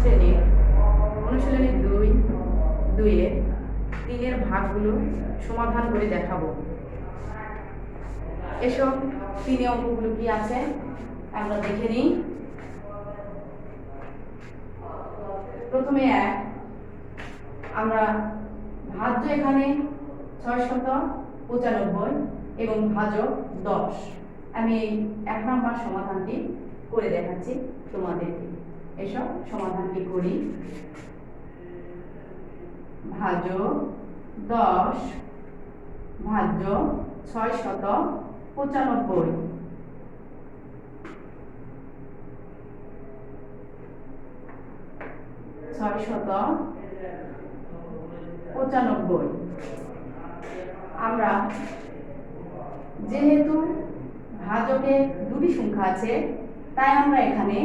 শ্রেণীর অনুশীলনী 2-2-এর 3-এর ভাগগুলো সমাধান করে দেখাবো। এসব 3 অঙ্কগুলো কি আছে আমরা দেখে নিই। প্রথমে আমরা ভাজ্য এখানে 695 এবং ভাজক 10। আমি এই 1 নম্বর সমাধানটি করে দেখাচ্ছি তোমাদেরকে। এসব সমাধানটি করি। ভাজক 10 ভাজ্য 695। আমরা যেহেতু ভাজকে দুটি সংখ্যা আছে তাই আমরা এখানে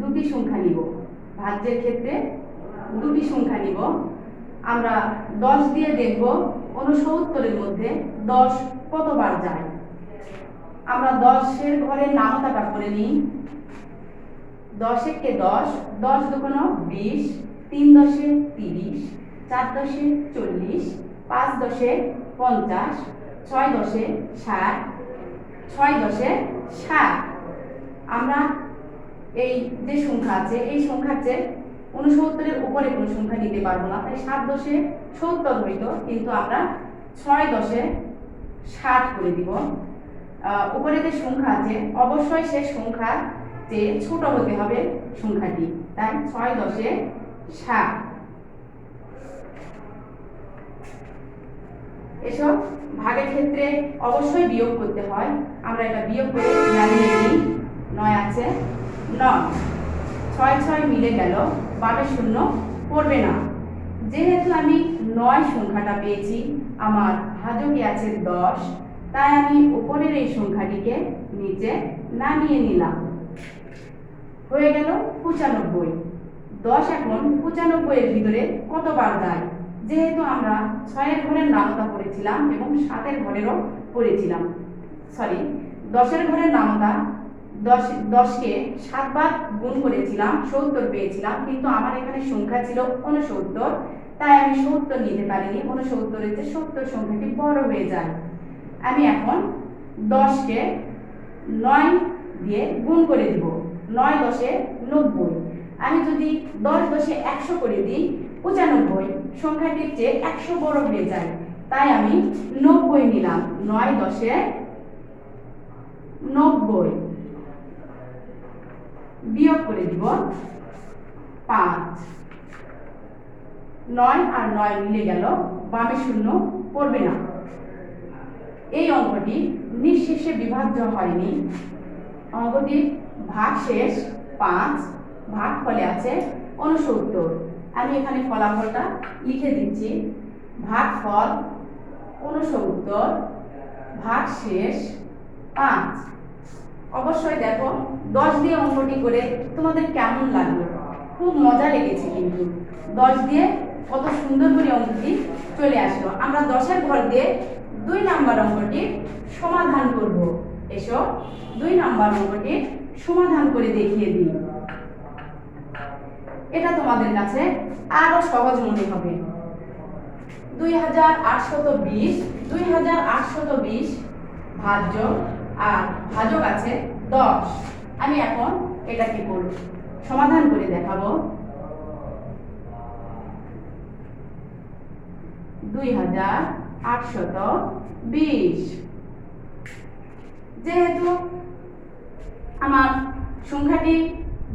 দুটি সংখ্যা নিব। ভাজ্যের ক্ষেত্রে দুটি সংখ্যা নিব। আমরা 10 দিয়ে দেখব 69-এর মধ্যে 10 কতবার যায়। আমরা 10-এর ঘরের নামতাটা করে নিই। 10 একে 10, 10 দুগুণ 20, 3 10 30, 4 10 40, 5 10 50, 6 10 60, 6 10 60। আমরা এই যে সংখ্যা আছে এই সংখ্যার চেয়ে 69-এর উপরে কোনো সংখ্যা নিতে পারবো না, তাই 7 10 70 হইতো, কিন্তু আমরা 6 10 60 করে দিব। উপরে যে সংখ্যা আছে অবশ্যই সে সংখ্যা যে ছোট হতে হবে সংখ্যাটি, তাই 6 10 60। এসব ভাগের ক্ষেত্রে অবশ্যই বিয়োগ করতে হয়। আমরা এটা বিয়োগ করে জানিয়ে নিই। 9 আছে 9, 6 6 মিলে গেল, বামে শূন্য পড়বে না। যেহেতু আমি 9 সংখ্যাটা পেয়েছি, আমার ভাজকে আছে 10, তাই আমি উপরের এই সংখ্যাটিকে নিচে নামিয়ে নিলাম। হয়ে গেল 95। 10 এখন 95-এর ভিতরে কতবার যায়? যেহেতু আমরা 6-এর ঘরের নামতা পড়েছিলাম এবং 7-এর ঘরেরও পড়েছিলাম, 10-এর ঘরের নামতা 10কে 7 বার গুণ করেছিলাম, 70 পেয়েছিলাম, কিন্তু আমার এখানে সংখ্যা ছিল 69, তাই আমি 70 নিতে পারিনি। 69-এর চেয়ে 70 সংখ্যাটি বড় হয়ে যায়। আমি এখন 10কে 9 দিয়ে গুণ করে দিব। 9 10 90। আমি যদি 10 10 100 করে দিই, 95 সংখ্যাটির চেয়ে 100 বড় হয়ে যায়, তাই আমি 90 নিলাম। 9 10 90। বিয়োগ করে দিব 5। 9 আর 9 মিলে গেল, বামে শূন্য পড়বে না। এই অঙ্কটি নিঃশেষে বিভাজ্য হয়নি। অঙ্কটির ভাগশেষ 5, ভাগফলে আছে 69। আমি এখানে ফলাফলটা লিখে দিচ্ছি। ভাগফল 69, ভাগশেষ 5। অবশ্যই দেখো 10 দিয়ে অঙ্কটি করে তোমাদের কেমন লাগলো? খুব মজা লেগেছে, কিন্তু 10 দিয়ে কত সুন্দর করে অঙ্কটি চলে আসলো। আমরা 10-এর ঘর দিয়ে 2 নাম্বার অঙ্কটি সমাধান করব। এসো 2 নাম্বার অঙ্কটি সমাধান করে দেখিয়ে দিই। এটা তোমাদের কাছে আরো সহজ মনে হবে। 2820 ভাজ্য আর ভাজক আছে 10। আমি এখন এটাকে করব, সমাধান করে দেখাবো। 2820। যেহেতু আমার সংখ্যাটি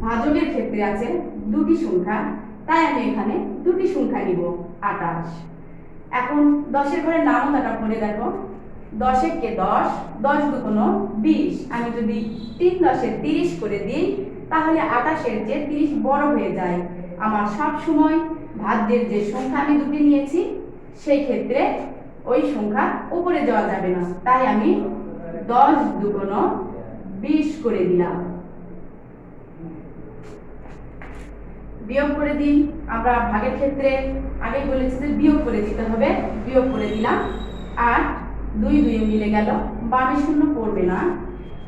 ভাজকের ক্ষেত্রে আছে দুটি সংখ্যা, তাই আমি এখানে দুটি সংখ্যা নিব। 28। এখন 10-এর ঘরের নামতাটা পড়ে দেখো। 10 একে 10, 10 দুগুণ 20। আমি যদি 3 10 30 করে দিই, তাহলে 28-এর চেয়ে 30 বড় হয়ে যায়। আমার সব সময় ভাজ্যের যে সংখ্যা আমি দুটি নিয়েছি সেই ক্ষেত্রে ওই সংখ্যা উপরে যাওয়া যাবে না, তাই আমি 10 দুগুণ 20 করে দিলাম। বিয়োগ করে দিই। আমরা ভাগের ক্ষেত্রে আগে বলেছি যে বিয়োগ করে দিতে হবে, বিয়োগ করে দিলাম। 8 2 2 মিলে গেল, বামে শূন্য পড়বে না।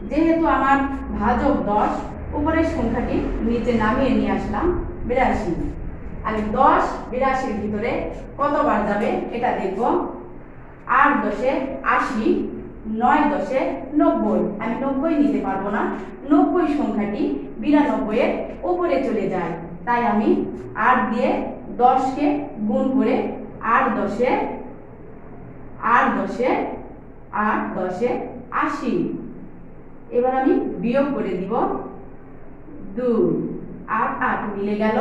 যেহেতু আমার ভাজক 10, উপরের সংখ্যাটি নিচে নামিয়ে নিয়ে আসলাম। 82। আমি 10 82 এর ভিতরে কতবার যাবে এটা দেখব। 8 10 80, 9 10 90। আমি 90 নিতে পারবো না, 90 সংখ্যাটি 92 এর উপরে চলে যায়। তাই আমি 8 দিয়ে 10 কে গুণ করে 8 10 8 10 8 10 80। এবার আমি বিয়োগ করে দিব 2। 8 8 মিলে গেল,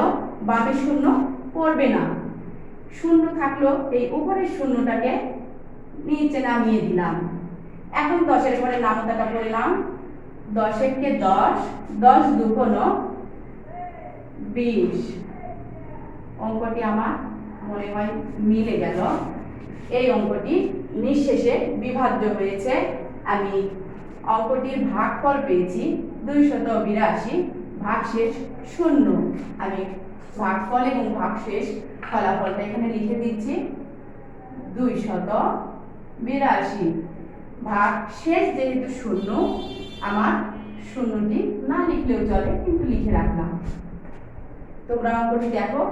বামে শূন্য পড়বে না, শূন্য থাকলো, এই উপরের শূন্যটাকে নিচে নামিয়ে দিলাম। এখন 10 এর পরে নামতাটা করলাম, 10 একে 10, 10 2 20। অঙ্কটি আমার মনে হয় মিলে গেল। এই অঙ্কটি নিঃশেষে বিভাজ্য হয়েছে। আমি অঙ্কটির ভাগফল পেয়েছি 282, ভাগশেষ 0। আমি ভাগফল এবং ভাগশেষ ফলাফলটা এখানে লিখে দিচ্ছি। 282, ভাগশেষ যেহেতু 0, আমার শূন্যটি না লিখলেও চলে, কিন্তু লিখে রাখলাম। তোমরা অঙ্কটি দেখো,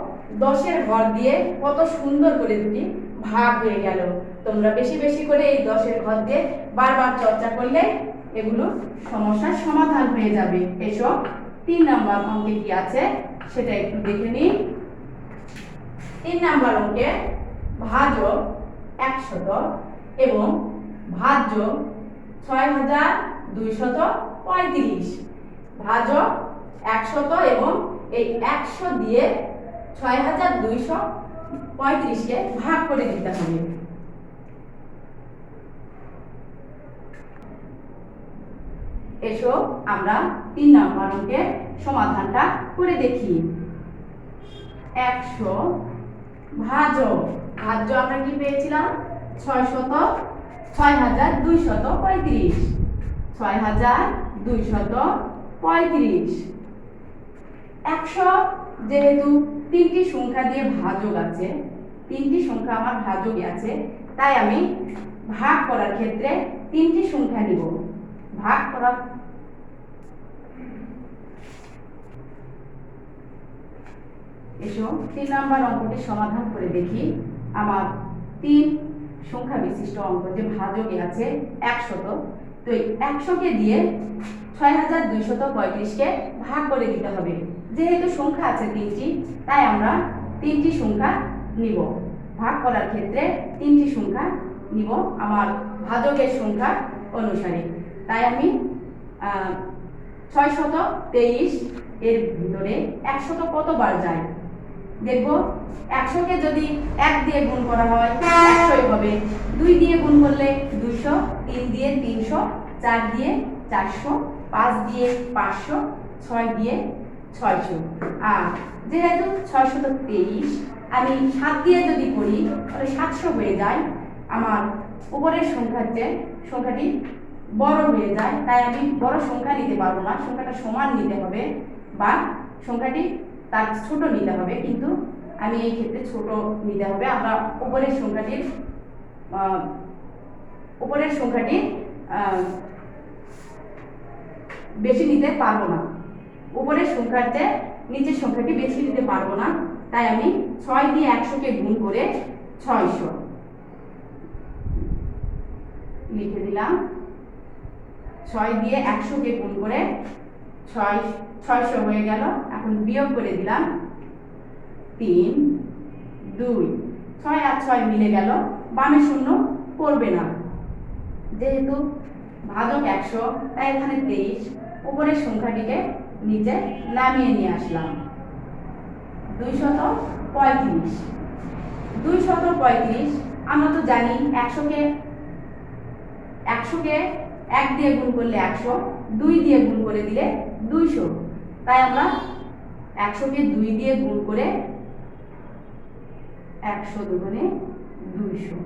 10 এর ঘর দিয়ে কত সুন্দর করে দুটি ভাগ হয়ে গেল। তোমরা বেশি বেশি করে এই 10 এর ঘর দিয়ে বারবার চর্চা করলে এগুলো সমস্যার সমাধান হয়ে যাবে। এসো 3 নাম্বার অঙ্কে কি আছে সেটা একটু দেখে নিই। 3 নাম্বার অঙ্কে ভাজক 100 এবং ভাজ্য 6235। ভাজক 100 এবং এই 100 দিয়ে 6235 কে ভাগ করে দিতে হবে। এসো আমরা 3 নাম্বার অঙ্কের সমাধানটা করে দেখি। 100 ভাজক, ভাজ্য আমরা কি পেয়েছিলাম 6235। 6235। 100 যেহেতু 3টি সংখ্যা দিয়ে ভাজক আছে, 3টি সংখ্যা আমার ভাজক আছে, তাই আমি ভাগ করার ক্ষেত্রে 3টি সংখ্যা নিব। ভাগ করার এসো 3 নাম্বার অঙ্কটি সমাধান করে দেখি। আমার 3 সংখ্যা বিশিষ্ট অঙ্ক যে ভাজকে আছে 100, তো এই 100 কে দিয়ে 6235 কে ভাগ করে দিতে হবে। যেহেতু সংখ্যা আছে 3টি, তাই আমরা 3টি সংখ্যা নিব। ভাগ করার ক্ষেত্রে 3টি সংখ্যা নিব আমার ভাজকের সংখ্যা অনুসারে। তাই আমি 623 এর ভিতরে 100 কতবার যায় দেখব। 100 কে যদি 1 দিয়ে গুণ করা হয় 100ই হবে, 2 দিয়ে গুণ করলে 200, 3 দিয়ে 300, 4 দিয়ে 400, 5 দিয়ে 500, 6 দিয়ে 600। আর যেহেতু 623 আমি 7 দিয়ে যদি করি তাহলে 700 হয়ে যায়। আমার উপরের সংখ্যার চেয়ে সংখ্যাটি বড় হয়ে যায়, তাই আমি বড় সংখ্যা নিতে পারবো না, সংখ্যাটা সমান নিতে হবে বা সংখ্যাটি তার ছোট নিতে হবে, কিন্তু আমি এই ক্ষেত্রে ছোট নিতে হবে। আমরা উপরের সংখ্যাটি বেশি নিতে পারবো না, উপরের সংখ্যার চেয়ে নিচের সংখ্যাটি বেশি নিতে পারবো না। তাই আমি 6 দিয়ে 100 কে গুণ করে 600 লিখে দিলাম। 6 দিয়ে 100 কে গুণ করে 600 হয়ে গেল। এখন বিয়োগ করে দিলাম 3 2। 6 আর 6 মিলে গেল, বামে শূন্য পড়বে না। যেহেতু ভাজক 100, তাই এখানে 23, উপরের সংখ্যাটিকে নিচে নামিয়ে নিয়ে আসলাম। 235। 235 আমরা তো জানি 100 কে 1 দিয়ে গুণ করলে 100, 2 দিয়ে গুণ করে দিলে 200। তাই আমরা 100 কে 2 দিয়ে গুণ করে 100 দুগুণে 200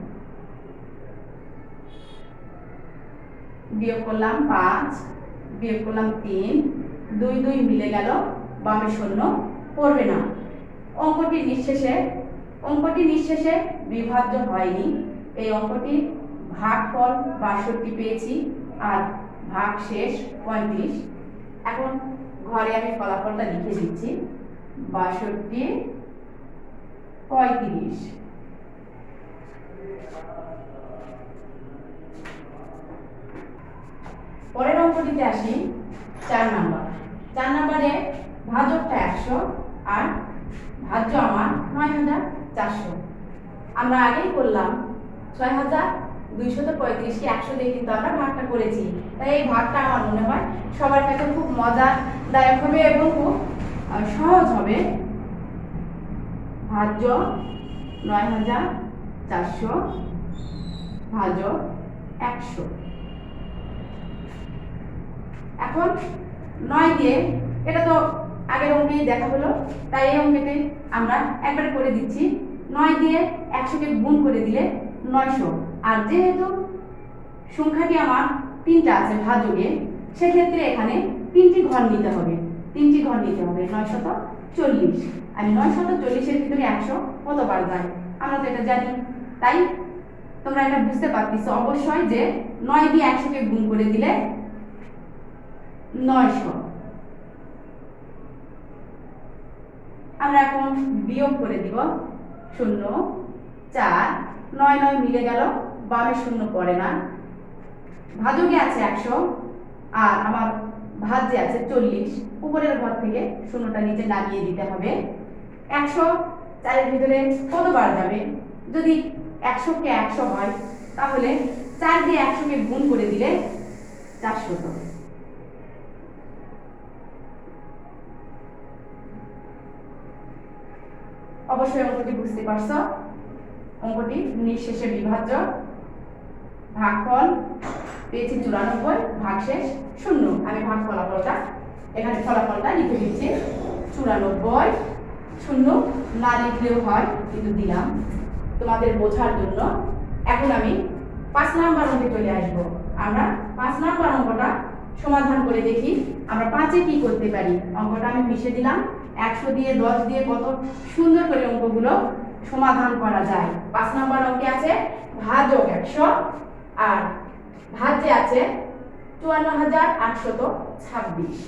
বিয়োগ করলাম 5, বিয়োগ করলাম 3, 2 2 মিলে গেল, বামে শূন্য পড়বে না। অঙ্কটি নিঃশেষে বিভাজ্য হয়নি। এই অঙ্কটি ভাগফল 62 পেয়েছি আর ভাগশেষ 35। এখন ঘরে আমি ফলাফলটা লিখে দিচ্ছি। 62 35। পরের অঙ্কটিতে আসি 4 নাম্বার। 4 নাম্বারে ভাজকটা 100 আর ভাজ্য আমার 9400। আমরা আগেই করলাম 6235 কে 100 দিয়ে কিন্তু আমরা ভাগটা করেছি। তাই এই ভাগটা আমার মনে হয় সবার কাছে খুব মজাদায়ক হবে এবং খুব সহজ হবে। ভাজ্য 9400 ভাজক 100। এখন 9 দিয়ে, এটা তো আগের অঙ্কেই দেখা হলো, তাই এই অঙ্কেতে আমরা একবারে করে দিচ্ছি। 9 দিয়ে 100 কে গুণ করে দিলে 900। আর যেহেতু সংখ্যাটি আমার 3টা আছে ভাজকে, সেক্ষেত্রে এখানে 3টি ঘর নিতে হবে। 3টি ঘর নিতে হবে 940। আর 940 এর ভিতরে 100 কতবার যায় আমরা তো এটা জানি। তাই তোমরা এটা বুঝতে পারতেছো অবশ্যই যে 9 দিয়ে 100 কে গুণ করে দিলে 900। আমরা এখন বিয়োগ করে দিব। 0 4 9 9 মিলে গেল, বামে শূন্য পড়ে না। ভাজকে আছে 100 আর আমার ভাজ্যে আছে 40। উপরের ঘর থেকে শূন্যটা নিচে নামিয়ে দিতে হবে। 100 4 এর ভিতরে কতবার যাবে? যদি 100 কে 100 হয় তাহলে 4 দিয়ে 100 কে গুণ করে দিলে 400। অবশ্যই অঙ্কটি বুঝতে পারছো। অঙ্কটি নিঃশেষে বিভাজ্য। ভাগফল পেয়েছি 94, ভাগশেষ 0। আমি ভাগ ফলাফলটা এখানে ফলাফলটা লিখে দিচ্ছি। 94 0 না লিখলেও হয়, কিন্তু দিলাম তোমাদের বোঝার জন্য। এখন আমি 5 নাম্বার অঙ্কে চলে আসবো। আমরা 5 নাম্বার অঙ্কটা সমাধান করে দেখি আমরা 5-এ কি করতে পারি। অঙ্কটা আমি মিশে দিলাম। 100 দিয়ে 10 দিয়ে কত সুন্দর করে অঙ্কগুলো সমাধান করা যায়। 5 নাম্বার অঙ্কে আছে ভাজক 100 আর ভাজ্যে আছে 54826।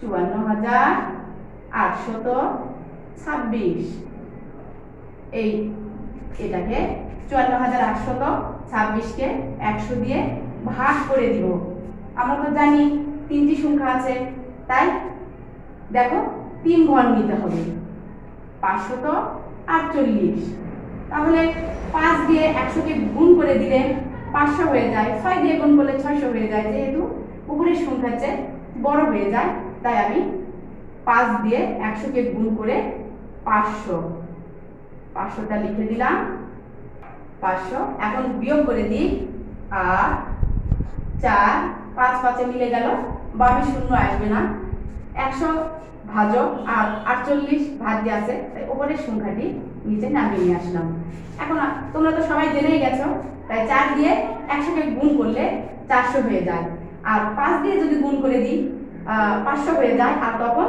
54826। এই এটাকে 54826 কে 100 দিয়ে ভাগ করে দিব। আমরা তো জানি 3টি সংখ্যা আছে, তাই দেখো 3 ঘর নিতে হবে। 548। তাহলে 5 দিয়ে 100 কে গুণ করে দিলে 500 হয়ে যায়। 6 দিয়ে গুণ করলে 600 হয়ে যায়। যেহেতু উপরের সংখ্যার চেয়ে বড় হয়ে যায়, তাই আমি 5 দিয়ে 100 কে গুণ করে 500, 500টা লিখে দিলাম। 500। এখন বিয়োগ করে দিই। আর 4 5 5-এ মিলে গেল, বামে শূন্য আসবে না। 100 ভাজক আর 48 ভাজ্যে আছে, তাই উপরের সংখ্যাটি নিচে নামিয়ে নিয়ে আসলাম। এখন তোমরা তো সবাই জেনেই গেছো, তাই 4 দিয়ে 100 কে গুণ করলে 400 হয়ে যায়। আর 5 দিয়ে যদি গুণ করে দিই 500 হয়ে যায়, আর তখন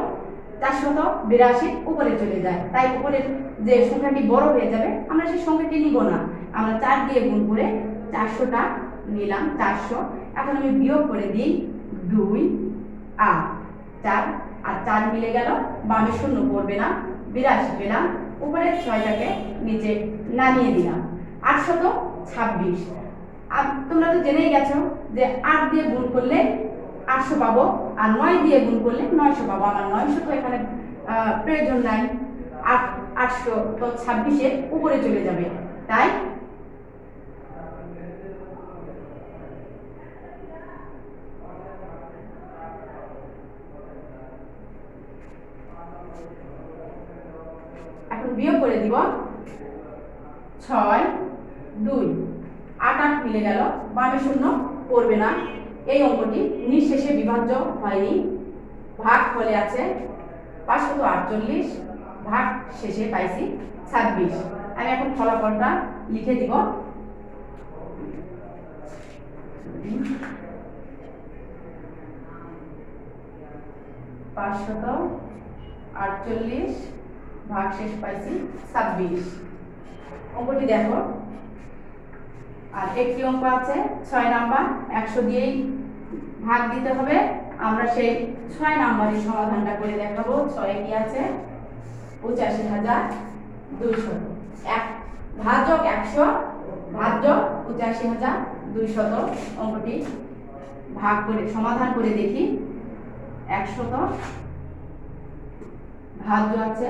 482 উপরে চলে যায়। তাই উপরের যে সংখ্যাটি বড় হয়ে যাবে আমরা সেই সংখ্যাটি নিব না, আমরা 4 দিয়ে গুণ করে 400টা নিলাম। 400। এখন আমি বিয়োগ করে দিই। 2 আর 4 আর 4 মিলে গেল, বামে শূন্য পড়বে না। 82 পেলাম। উপরের 6টাকে নিচে নামিয়ে দিলাম। 826। আর তোমরা তো জেনেই গেছো যে 8 দিয়ে গুণ করলে 800 পাবো, আর 9 দিয়ে গুণ করলে 900 পাবো। আমার 900 তো এখানে প্রয়োজন নাই। 826 উপরে চলে যাবে। তাই এখন বিয়োগ করে দিব। 6 2 8 8 মিলে গেল, বামে শূন্য পড়বে না। এই অঙ্কটি নিঃশেষে বিভাজ্য হয়নি। ভাগ ফলে আছে 548, ভাগ শেষে পাইছি 26। আমি এখন ফলাফলটা লিখে দিব। 548 ভাগ শেষ পাইছি 26। অঙ্কটি দেখো। আর একটি অঙ্ক আছে 6 নাম্বার। 100 দিয়েই ভাগ দিতে হবে আমরা সেই 6 নম্বরের সমাধানটা করে দেখাবো। 6 কি আছে? 85,200। ভাজক 100 ভাজক 85,200 অঙ্কটি ভাগ করে সমাধান করে দেখি। 100 ভাজ্য আছে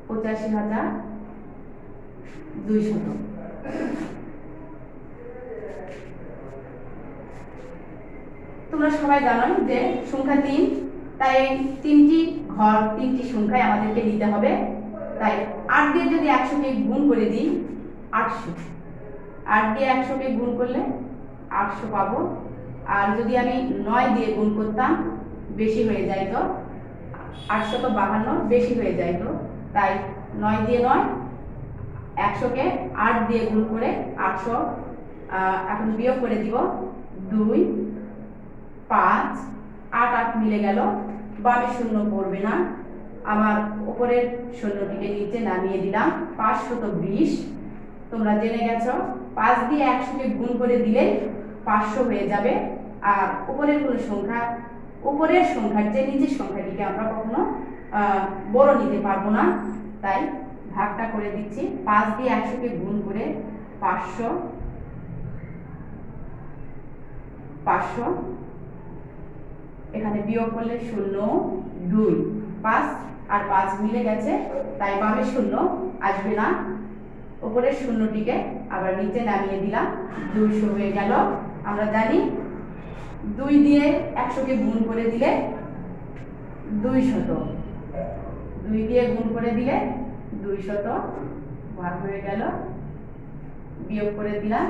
85,200। তোমরা সবাই জানো যে সংখ্যা 3, তাই 3টি ঘর 3টি সংখ্যায় আমাদেরকে নিতে হবে। তাই 8 দিয়ে যদি 100কে গুণ করে দিই 800, 8 দিয়ে 100কে গুণ করলে 800 পাবো। আর যদি আমি 9 দিয়ে গুণ করতাম বেশি হয়ে যায়, তো 852 বেশি হয়ে যায়, তো তাই 9 দিয়ে 9, 100কে 8 দিয়ে গুণ করে 800। এখন বিয়োগ করে দিব 2, 5, 8 8 মিলে গেল, বামে শূন্য পড়বে না। আমার উপরের শূন্যটিকে নিচে নামিয়ে দিলাম। 520। তোমরা জেনে গেছো 5 দিয়ে 100কে গুণ করে দিলে 500 হয়ে যাবে। আর উপরের কোনো সংখ্যা, উপরের সংখ্যার যে নিচের সংখ্যাটিকে আমরা কখনো বড় নিতে পারবো না, তাই ভাগটা করে দিচ্ছি। 5 দিয়ে 100কে গুণ করে 500, 500 এখানে বিয়োগ করলে 0, 2, 5 আর 5 মিলে গেছে, তাই বামে শূন্য আসবে না। উপরের শূন্যটিকে আবার নিচে নামিয়ে দিলাম, 200 হয়ে গেল। আমরা জানি 2 দিয়ে 100কে গুণ করে দিলে 200, 2 দিয়ে গুণ করে দিলে 200 ভাগ হয়ে গেল, বিয়োগ করে দিলাম।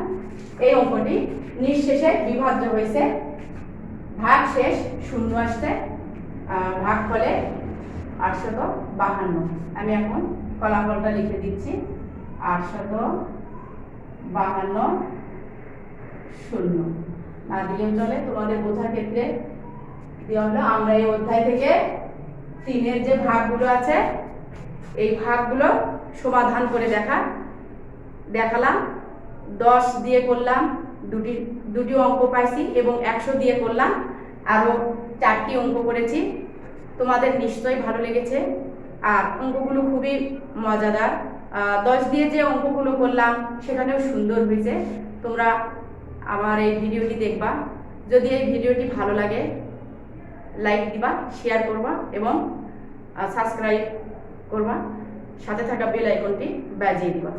এই অঙ্কটি নিঃশেষে বিভাজ্য হয়েছে। ভাগ শেষ শূন্য আসছে, ভাগ ফলে 852। আমি এখন ফলাফলটা লিখে দিচ্ছি। 852 শূন্য না দিলেও চলে, তোমাদের বোঝার ক্ষেত্রে দেওয়া হলো। আমরা এই অধ্যায় থেকে 3-এর যে ভাগগুলো আছে এই ভাগগুলো সমাধান করে দেখালাম। 10 দিয়ে করলাম, দুটি অঙ্ক পাইছি, এবং 100 দিয়ে করলাম, আরও 4টি অঙ্ক করেছি। তোমাদের নিশ্চয়ই ভালো লেগেছে, আর অঙ্কগুলো খুবই মজাদার। 10 দিয়ে যে অঙ্কগুলো করলাম সেখানেও সুন্দর হয়েছে। তোমরা আমার এই ভিডিওটি দেখবা। যদি এই ভিডিওটি ভালো লাগে লাইক দিবা, শেয়ার করবা এবং সাবস্ক্রাইব করবা, সাথে থাকা বেল আইকনটি বাজিয়ে দিবা।